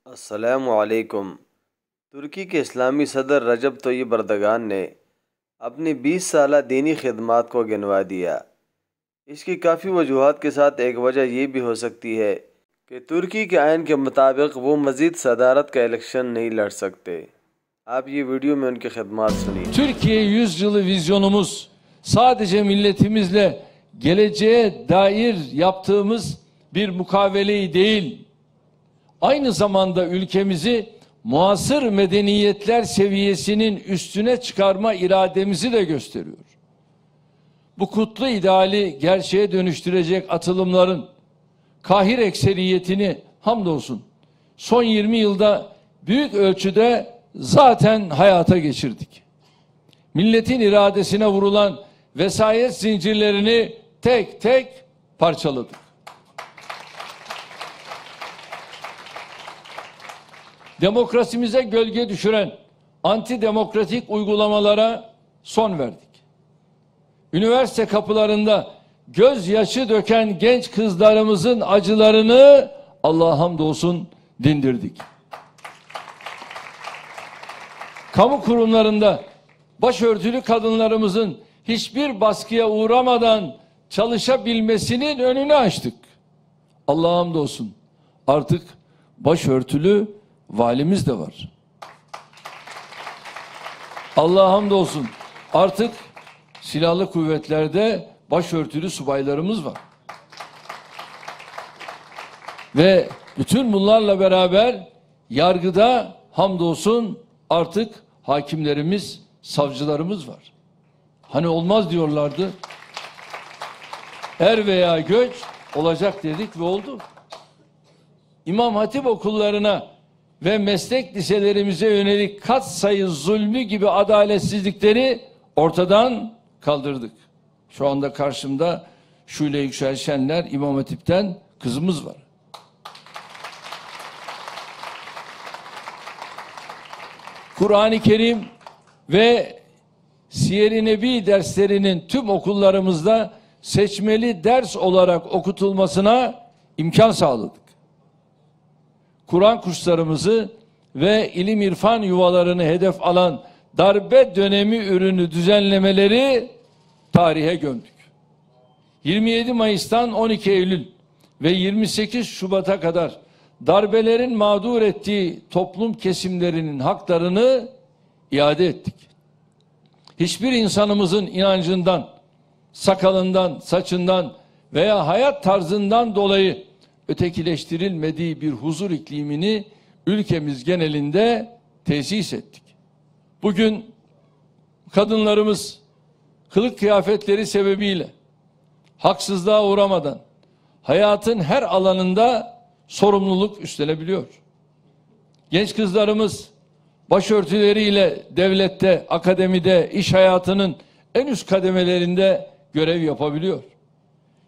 अस्सलामुअलैकुम। तुर्की के इस्लामी सदर रजब तोय्यिब एर्दोगान ने अपनी 20 साला दीनी खिदमात को गिनवा दिया। इसकी काफ़ी वजूहात के साथ एक वजह ये भी हो सकती है कि तुर्की के आइन के मुताबिक वो मज़ीद सदारत का इलेक्शन नहीं लड़ सकते। आप ये वीडियो में उनकी खिदमात सुनिए। Türkiye 100 yılı vizyonumuz sadece milletimizle geleceğe dair yaptığımız bir mukaveleyi değil, aynı zamanda ülkemizi muasır medeniyetler seviyesinin üstüne çıkarma irademizi de gösteriyor. Bu kutlu ideali gerçeğe dönüştürecek atılımların kahir ekseriyetini hamdolsun son 20 yılda büyük ölçüde zaten hayata geçirdik. Milletin iradesine vurulan vesayet zincirlerini tek tek parçaladık. Demokrasimize gölge düşüren antidemokratik uygulamalara son verdik. Üniversite kapılarında gözyaşı döken genç kızlarımızın acılarını Allah'a hamdolsun dindirdik. Kamu kurumlarında başörtülü kadınlarımızın hiçbir baskıya uğramadan çalışabilmesinin önünü açtık. Allah'a hamdolsun artık başörtülü valimiz de var. Allah'a hamdolsun artık silahlı kuvvetlerde başörtülü subaylarımız var. Ve bütün bunlarla beraber yargıda hamdolsun artık hakimlerimiz, savcılarımız var. Hani olmaz diyorlardı. Er veya göç olacak dedik ve oldu. İmam Hatip okullarına ve meslek liselerimize yönelik katsayı zulmü gibi adaletsizlikleri ortadan kaldırdık. Şu anda karşımda Şule Yüksel Şenler İmam Hatip'ten kızımız var. Kur'an-ı Kerim ve Siyer-i Nebi derslerinin tüm okullarımızda seçmeli ders olarak okutulmasına imkan sağladık. Kur'an kurslarımızı ve ilim irfan yuvalarını hedef alan darbe dönemi ürünü düzenlemeleri tarihe gömdük. 27 Mayıs'tan 12 Eylül ve 28 Şubat'a kadar darbelerin mağdur ettiği toplum kesimlerinin haklarını iade ettik. Hiçbir insanımızın inancından, sakalından, saçından veya hayat tarzından dolayı ötekileştirilmediği bir huzur iklimini ülkemiz genelinde tesis ettik. Bugün kadınlarımız kılık kıyafetleri sebebiyle haksızlığa uğramadan hayatın her alanında sorumluluk üstlenebiliyor. Genç kızlarımız başörtüleriyle devlette, akademide, iş hayatının en üst kademelerinde görev yapabiliyor.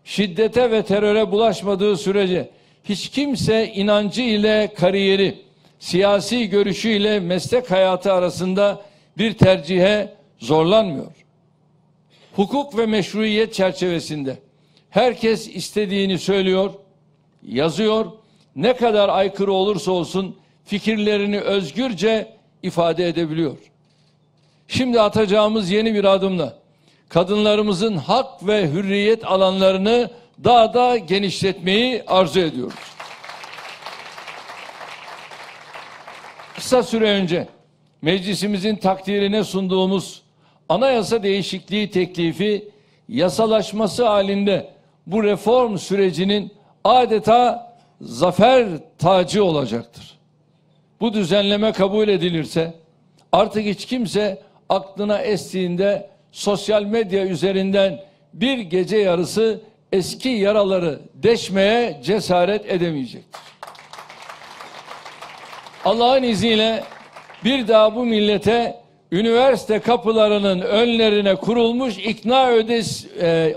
Şiddete ve teröre bulaşmadığı sürece hiç kimse inancı ile kariyeri, siyasi görüşü ile meslek hayatı arasında bir tercihe zorlanmıyor. Hukuk ve meşruiyet çerçevesinde herkes istediğini söylüyor, yazıyor, ne kadar aykırı olursa olsun fikirlerini özgürce ifade edebiliyor. Şimdi atacağımız yeni bir adımla kadınlarımızın hak ve hürriyet alanlarını daha da genişletmeyi arzu ediyoruz. Kısa süre önce meclisimizin takdirine sunduğumuz anayasa değişikliği teklifi yasalaşması halinde bu reform sürecinin adeta zafer tacı olacaktır. Bu düzenleme kabul edilirse artık hiç kimse aklına estiğinde sosyal medya üzerinden bir gece yarısı eski yaraları deşmeye cesaret edemeyecektir. Allah'ın izniyle bir daha bu millete üniversite kapılarının önlerine kurulmuş ikna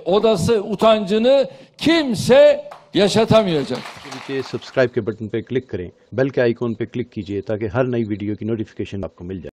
odası utancını kimse yaşatamayacak. नीचे सब्सक्राइब के बटन पे क्लिक करें, बेल के आइकॉन पे क्लिक कीजिए ताकि हर नई वीडियो की नोटिफिकेशन आपको मिल जाए।